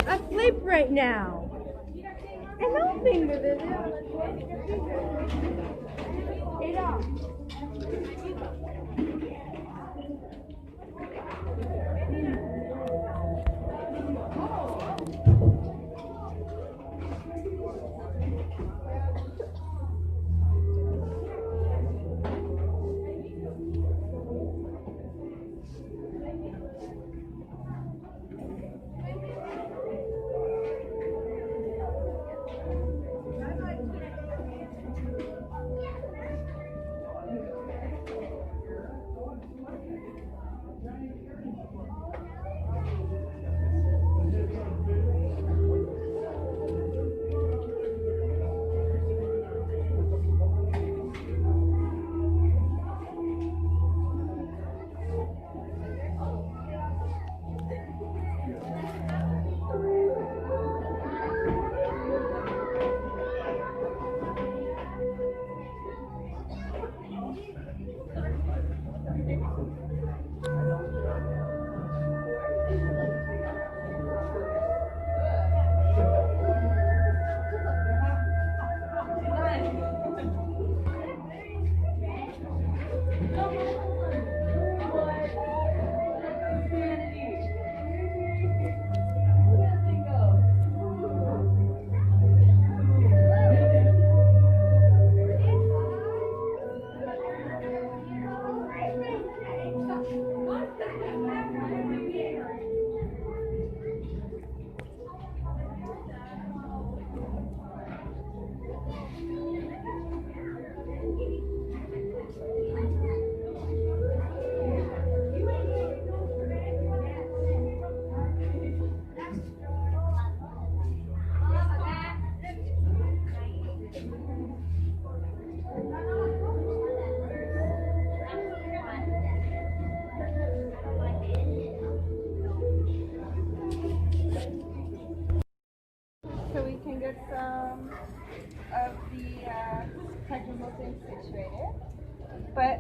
Asleep right now. And nothing with it. So we can get some of the technical things situated. But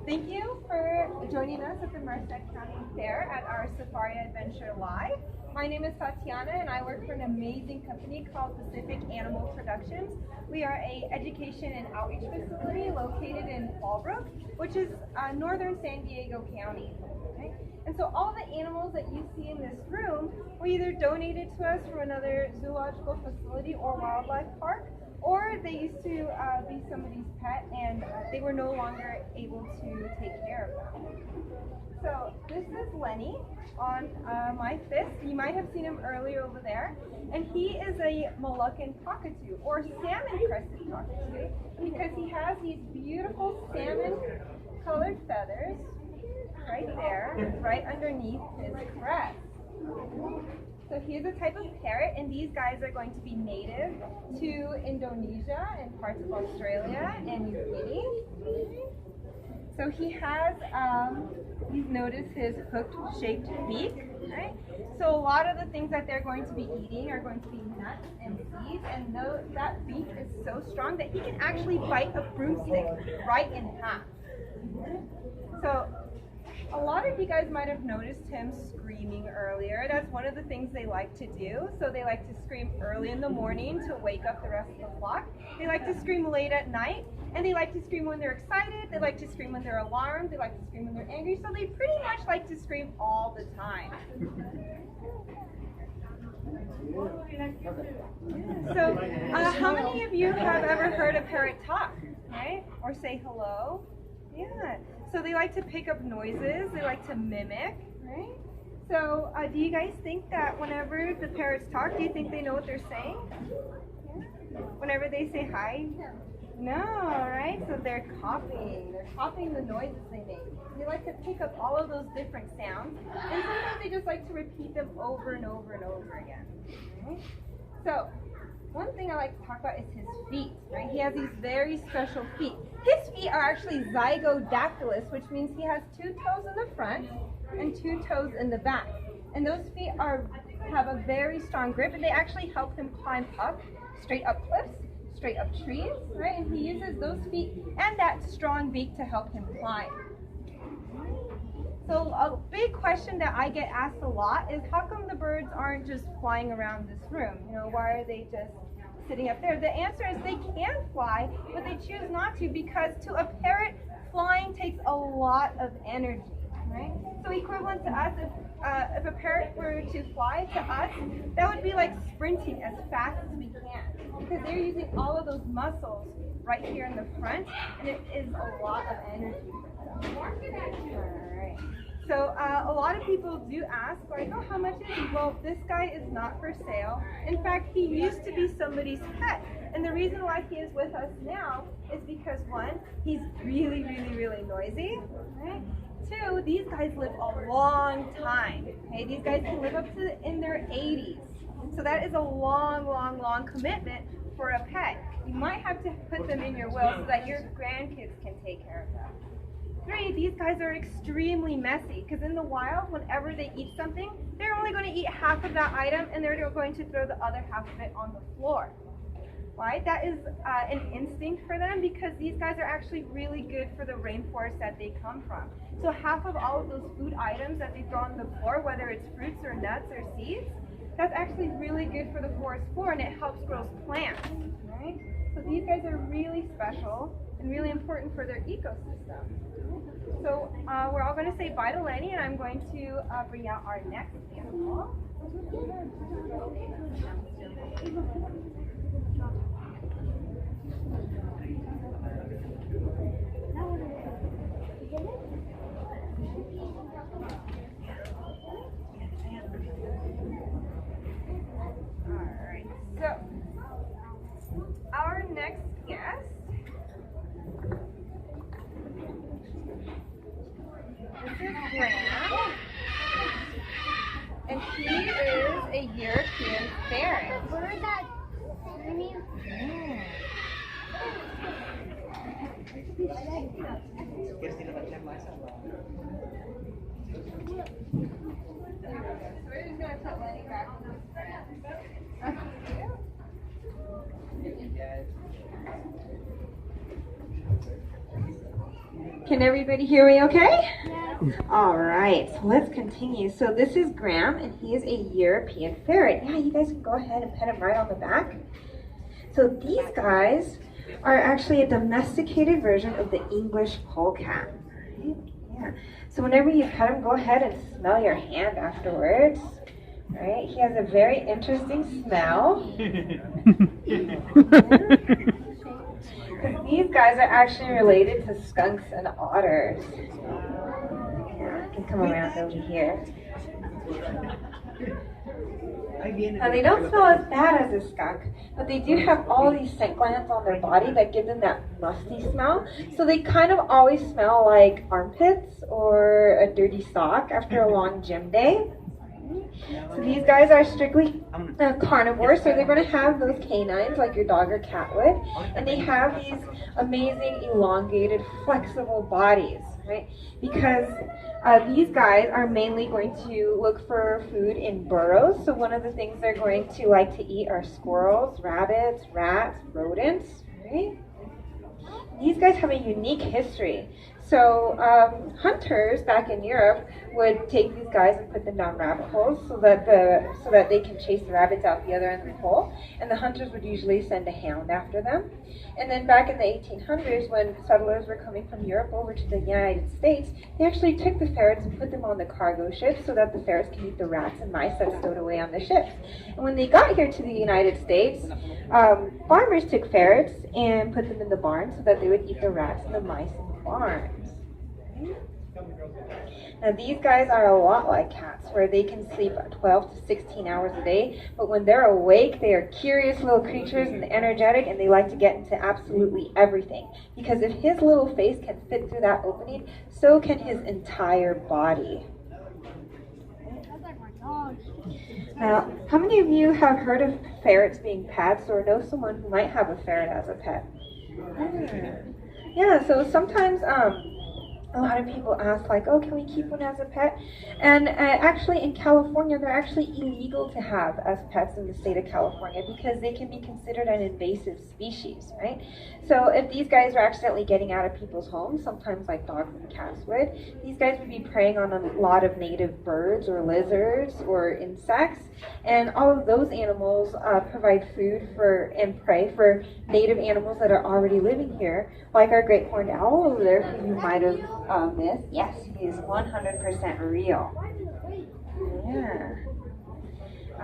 thank you for joining us at the Merced County Fair at our Safari Adventure Live. My name is Tatiana and I work for an amazing company called Pacific Animal Productions. We are an education and outreach facility located in Fallbrook, which is northern San Diego County. Okay? And so all the animals that you see in this room were either donated to us from another zoological facility or wildlife park, or they used to be somebody's pet and they were no longer able to take care of them. So this is Lenny on my fist. You might have seen him earlier over there. And he is a Moluccan Cockatoo, or salmon-crested cockatoo, because he has these beautiful salmon-colored feathers right there, right underneath his crest. So he is a type of parrot, and these guys are going to be native to Indonesia and parts of Australia and New Guinea. So he has, you've noticed his hook-shaped beak, right? So a lot of the things that they're going to be eating are going to be nuts and seeds, and that beak is so strong that he can actually bite a broomstick right in half. So a lot of you guys might have noticed him screaming earlier. That's one of the things they like to do. So they like to scream early in the morning to wake up the rest of the flock. They like to scream late at night, and they like to scream when they're excited. They like to scream when they're alarmed. They like to scream when they're angry. So they pretty much like to scream all the time. So how many of you have ever heard a parrot talk, right? Or say hello? Yeah. So they like to pick up noises. They like to mimic, right? So do you guys think that whenever the parrots talk, do you think they know what they're saying? Yeah. Whenever they say hi, No, right? So they're copying. They're copying the noises they make. They like to pick up all of those different sounds, and sometimes they just like to repeat them over and over and over again. Right? So one thing I like to talk about is his feet, right? He has these very special feet. His feet are actually zygodactylous, which means he has 2 toes in the front and 2 toes in the back. And those feet have a very strong grip, and they actually help him climb up, straight up cliffs, straight up trees, right? And he uses those feet and that strong beak to help him climb. So a big question that I get asked a lot is, how come the birds aren't just flying around this room? You know, why are they just sitting up there? The answer is they can fly, but they choose not to, because to a parrot, flying takes a lot of energy, right? So equivalent to us, if a parrot were to fly to us, that would be like sprinting as fast as we can, because they're using all of those muscles right here in the front, and it is a lot of energy for them. All right. So a lot of people do ask, like, oh, how much is he? Well, this guy is not for sale. In fact, he used to be somebody's pet. And the reason why he is with us now is because, one, he's really, really, really noisy, right? 2, these guys live a long time. Okay? These guys can live up to in their 80s. So that is a long, long, long commitment for a pet. You might have to put them in your will so that your grandkids can take care of them. 3, these guys are extremely messy, because in the wild, whenever they eat something, they're only going to eat half of that item, and they're going to throw the other half of it on the floor. Right? That is an instinct for them, because these guys are actually really good for the rainforest that they come from. So half of all of those food items that they throw on the floor, whether it's fruits or nuts or seeds, that's actually really good for the forest floor, and it helps grow plants. Right? So these guys are really special and really important for their ecosystem. So we're all going to say bye to Lenny, and I'm going to bring out our next animal. Alright, so our next guest, this is Graham, and he is a European ferret. What is that? ¿Quieres tirar la charla esa? So we're just going to put Lenny back in this friend. Can everybody hear me okay? Yes. All right, so let's continue. So this is Graham, and he is a European ferret. Yeah, you guys can go ahead and pet him right on the back. So these guys are actually a domesticated version of the English polecat. Right? Yeah. So whenever you pet him, go ahead and smell your hand afterwards. Right? He has a very interesting smell. These guys are actually related to skunks and otters. Yeah, I can come around over here. Now they don't smell as bad as a skunk, but they do have all these scent glands on their body that give them that musty smell. So they kind of always smell like armpits or a dirty sock after a long gym day. So these guys are strictly carnivores, so they're going to have those canines like your dog or cat would, and they have these amazing elongated flexible bodies, right? Because these guys are mainly going to look for food in burrows. So one of the things they're going to like to eat are squirrels, rabbits, rats, rodents, right? These guys have a unique history. So hunters back in Europe would take these guys and put them down rabbit holes so that they can chase the rabbits out the other end of the hole. And the hunters would usually send a hound after them. And then back in the 1800s, when settlers were coming from Europe over to the United States, they actually took the ferrets and put them on the cargo ships so that the ferrets can eat the rats and mice that stowed away on the ships. And when they got here to the United States, farmers took ferrets and put them in the barn so that they would eat the rats and the mice in the barns. Now these guys are a lot like cats, where they can sleep 12 to 16 hours a day, but when they're awake, they are curious little creatures and energetic, and they like to get into absolutely everything. Because if his little face can fit through that opening, so can his entire body. Now, how many of you have heard of ferrets being pets or know someone who might have a ferret as a pet? Yeah, so sometimes a lot of people ask, like, oh, can we keep one as a pet? And actually in California, they're actually illegal to have as pets in the state of California because they can be considered an invasive species, right? So if these guys are accidentally getting out of people's homes, sometimes like dogs and cats would, these guys would be preying on a lot of native birds or lizards or insects. And all of those animals provide food for and prey for native animals that are already living here, like our great horned owl over there, who you might have missed. Yes, he is 100% real. Yeah.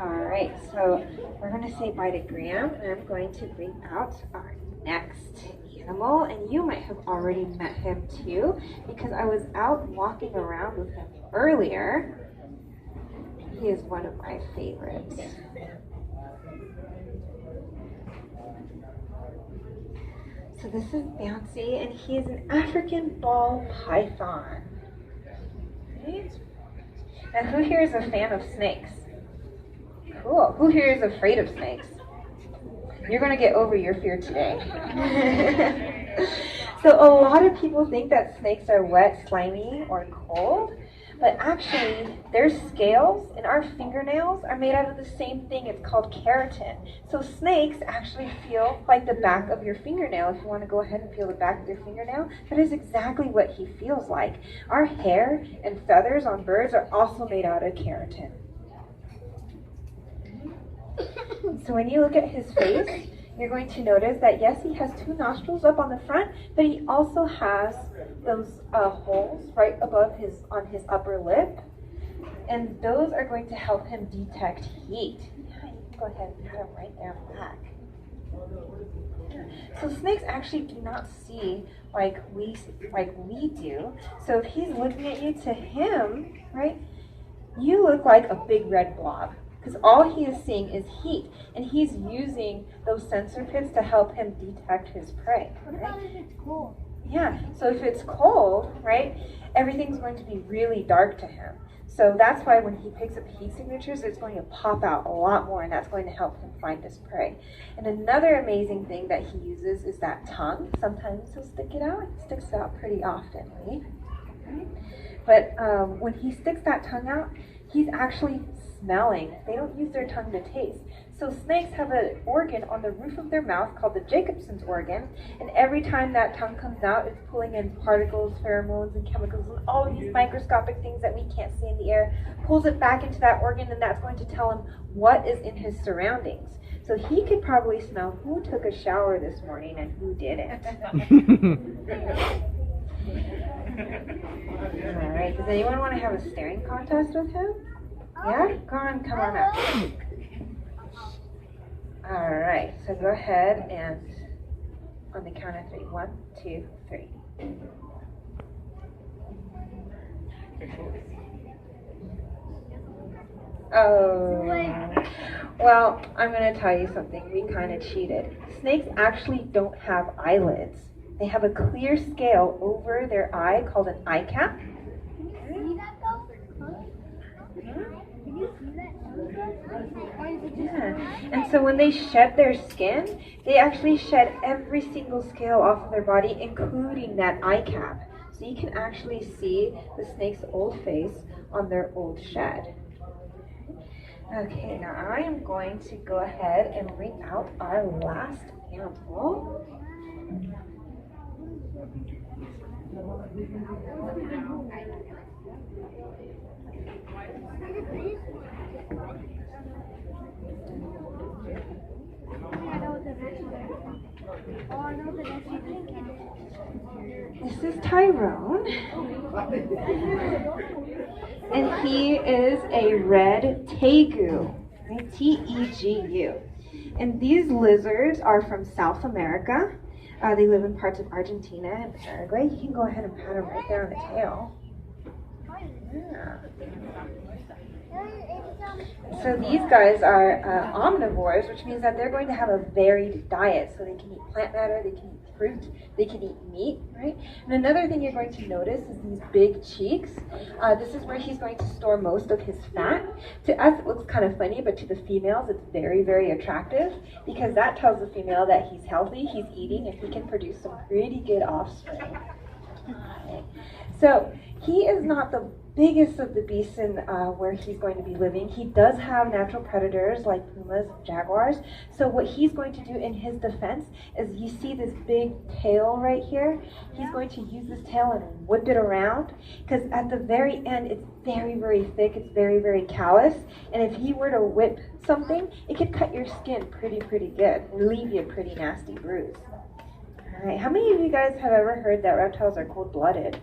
All right, so we're going to say bye to Graham, and I'm going to bring out our next animal, and you might have already met him too, because I was out walking around with him earlier. He is one of my favorites. So this is Bouncy, and he is an African ball python. Right? And who here is a fan of snakes? Cool. Who here is afraid of snakes? You're going to get over your fear today. So a lot of people think that snakes are wet, slimy, or cold. But actually, their scales and our fingernails are made out of the same thing. It's called keratin. So snakes actually feel like the back of your fingernail. If you want to go ahead and feel the back of your fingernail, that is exactly what he feels like. Our hair and feathers on birds are also made out of keratin. So when you look at his face, you're going to notice that yes, he has two nostrils up on the front, but he also has those holes right above on his upper lip, and those are going to help him detect heat. Yeah, you can go ahead and pat him right there on the back. So snakes actually do not see like we do. So if he's looking at you, to him, right, you look like a big red blob. Because all he is seeing is heat, and he's using those sensor pits to help him detect his prey. What about if it's cold? Yeah, so if it's cold, right, everything's going to be really dark to him. So that's why when he picks up heat signatures, it's going to pop out a lot more, and that's going to help him find his prey. And another amazing thing that he uses is that tongue. Sometimes he'll stick it out. He sticks it out pretty often, right? But when he sticks that tongue out, he's actually smelling. They don't use their tongue to taste. So snakes have an organ on the roof of their mouth called the Jacobson's organ, and every time that tongue comes out, it's pulling in particles, pheromones, and chemicals, and all of these microscopic things that we can't see in the air, pulls it back into that organ, and that's going to tell him what is in his surroundings. So he could probably smell who took a shower this morning and who didn't. All right, does anyone want to have a staring contest with him? Yeah? Come on up. All right, so go ahead and on the count of 3. 1, 2, 3. Oh, well, I'm going to tell you something. We kind of cheated. Snakes actually don't have eyelids. They have a clear scale over their eye called an eye cap. Yeah, and so when they shed their skin, they actually shed every single scale off of their body, including that eye cap. So you can actually see the snake's old face on their old shed. Okay, now I am going to go ahead and bring out our last animal. This is Tyrone, and he is a red tegu, right? T-E-G-U. And these lizards are from South America. They live in parts of Argentina and Paraguay. You can go ahead and pat him right there on the tail. So these guys are omnivores, which means that they're going to have a varied diet. So they can eat plant matter, they can eat fruit, they can eat meat, right? And another thing you're going to notice is these big cheeks. This is where he's going to store most of his fat. To us, it looks kind of funny, but to the females, it's very, very attractive because that tells the female that he's healthy, he's eating, and he can produce some pretty good offspring. Okay. So he is not the biggest of the beasts in where he's going to be living. He does have natural predators like pumas, jaguars. So what he's going to do in his defense is, you see this big tail right here? He's going to use this tail and whip it around, because at the very end it's very, very thick, it's very, very callous, and if he were to whip something, it could cut your skin pretty good and leave you a pretty nasty bruise. Alright, how many of you guys have ever heard that reptiles are cold-blooded?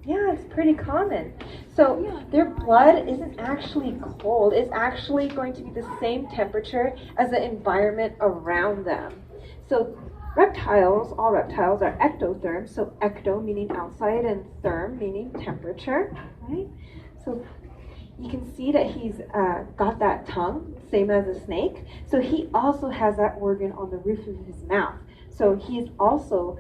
Yeah, it's pretty common. So their blood isn't actually cold. It's actually going to be the same temperature as the environment around them. So reptiles, all reptiles are ectotherms. So ecto meaning outside and therm meaning temperature, right? So you can see that he's got that tongue, same as a snake. So he also has that organ on the roof of his mouth. So he's also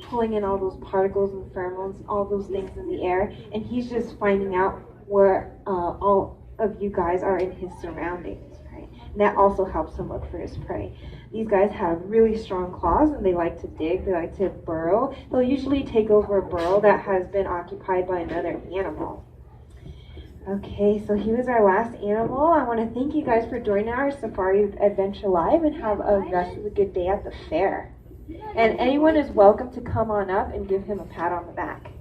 pulling in all those particles and pheromones, all those things in the air, and he's just finding out where all of you guys are in his surroundings, right? And that also helps him look for his prey. These guys have really strong claws, and they like to dig, they like to burrow. They'll usually take over a burrow that has been occupied by another animal. Okay, so he was our last animal. I want to thank you guys for joining our Safari Adventure Live, and have a rest of a good day at the fair. And anyone is welcome to come on up and give him a pat on the back.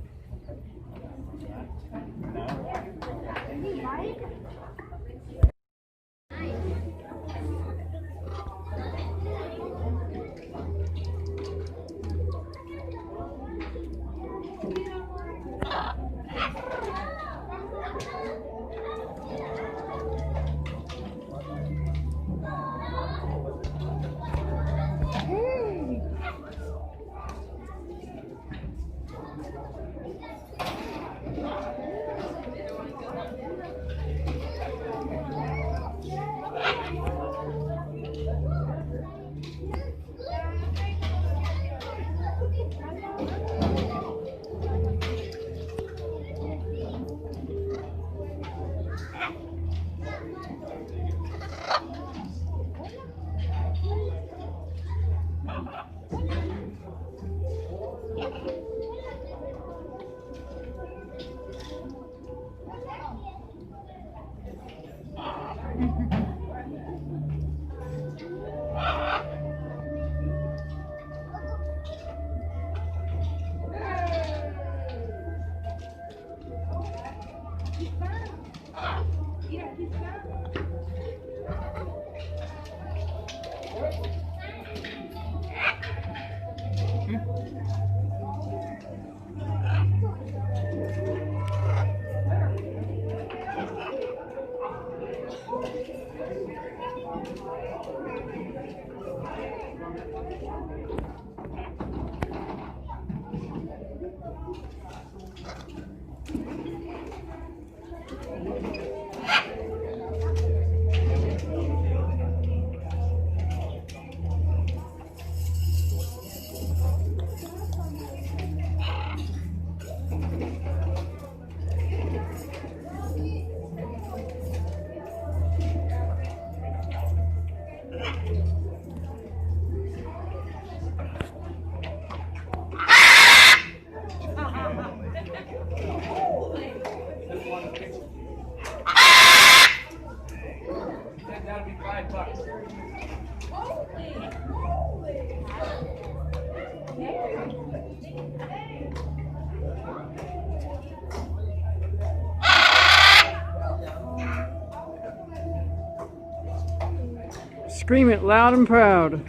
Scream it loud and proud.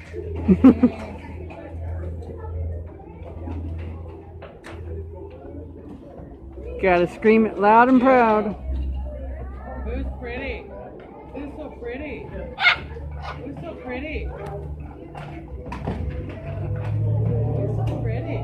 Gotta scream it loud and proud. Who's pretty? Who's so pretty? Who's so pretty? Who's so pretty?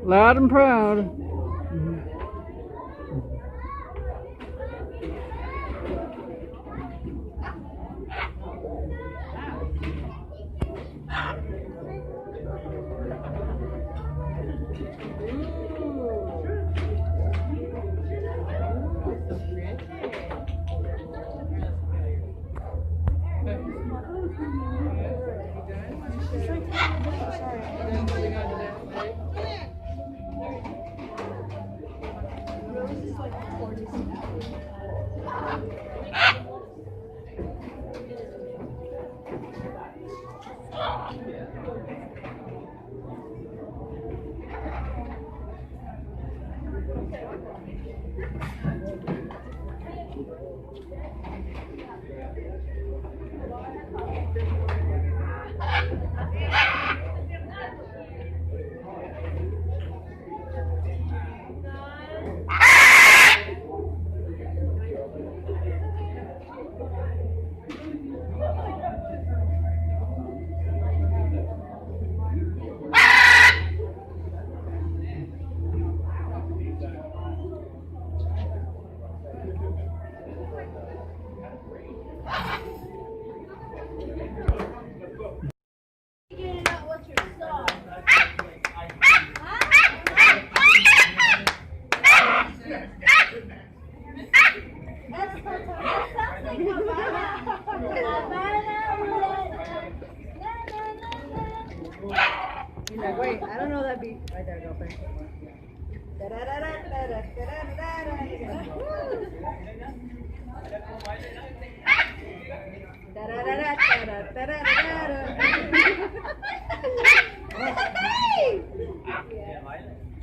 Loud and proud. Wait, I don't know that beat. Right there, girlfriend.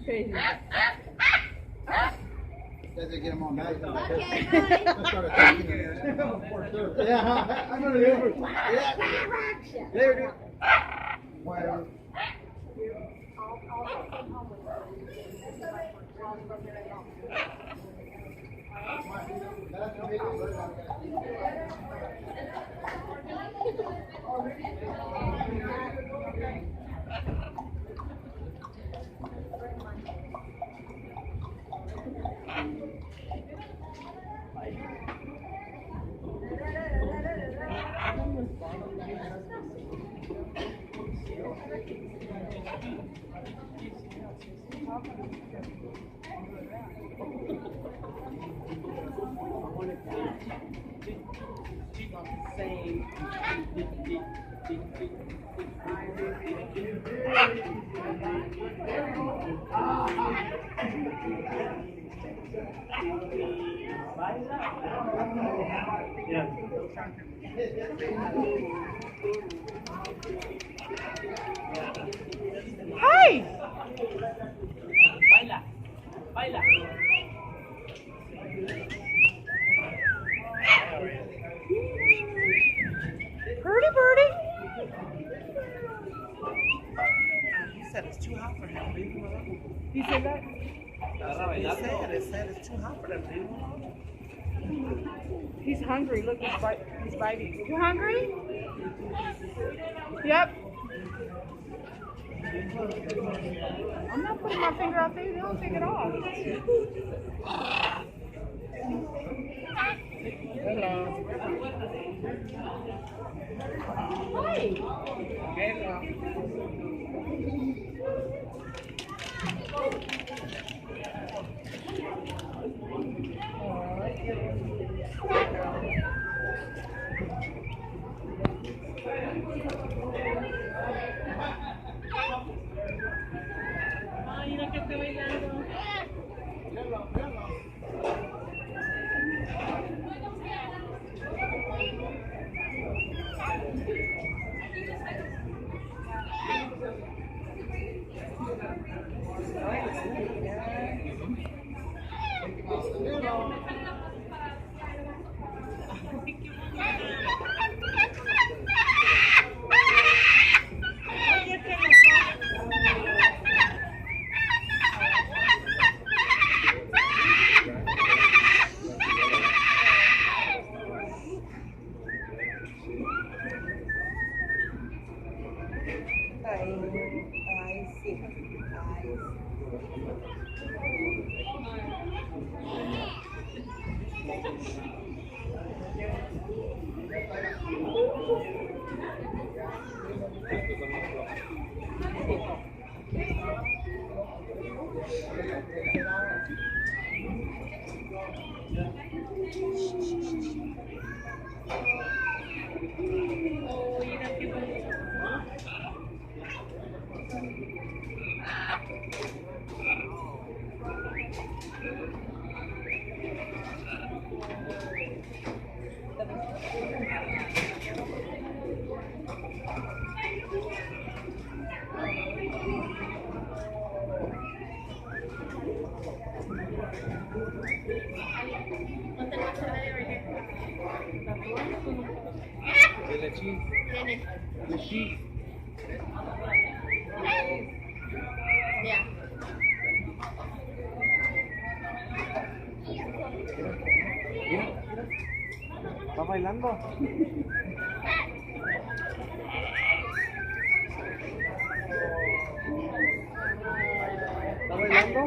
Crazy. Guys, get them on back. Okay, Yeah, I'm gonna do it. Yeah. There, dude. Whatever. Hi! Baila, baila. Birdie, birdie. He said it's too hot for him. Leave him alone. You said that? He said it's too hot for them. Leave him alone. He's hungry. Look, he's biting. You hungry? Yep. I'm not putting my finger out there. You don't take it off. Hello. Hi. Hello. Mira que está bailando. I see. The sheep. Yeah. ¿Está bailando? ¿Está bailando?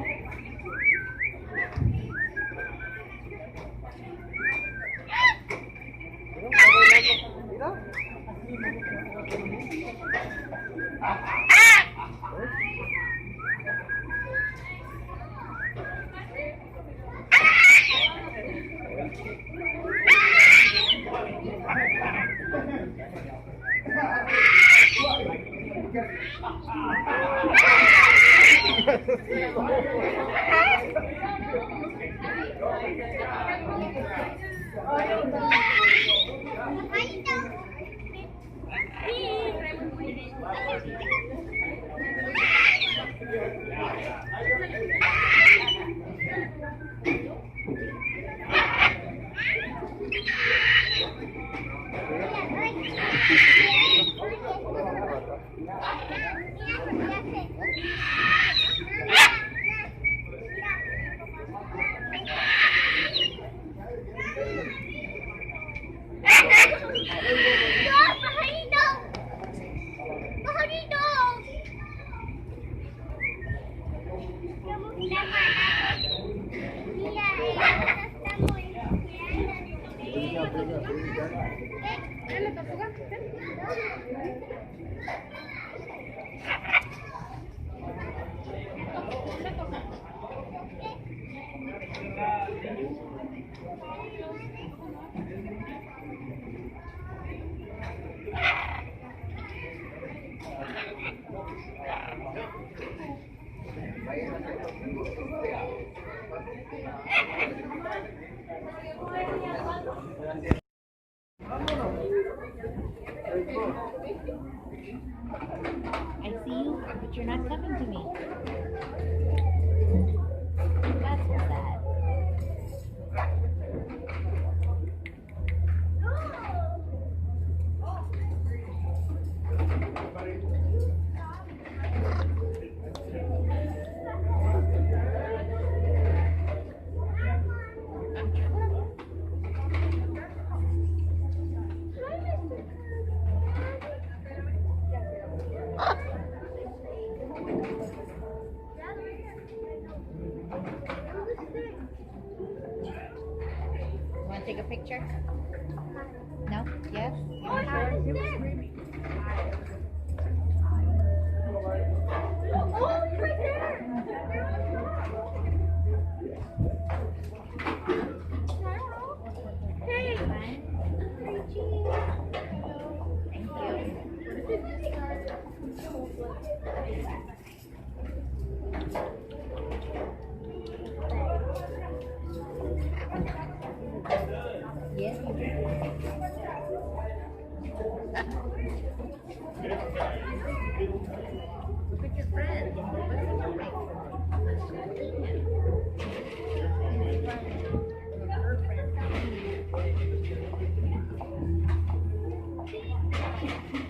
I see you, but you're not coming to me. That's sad. Want to take a picture? No? Yes? Yes, you do. Look at your friend. What's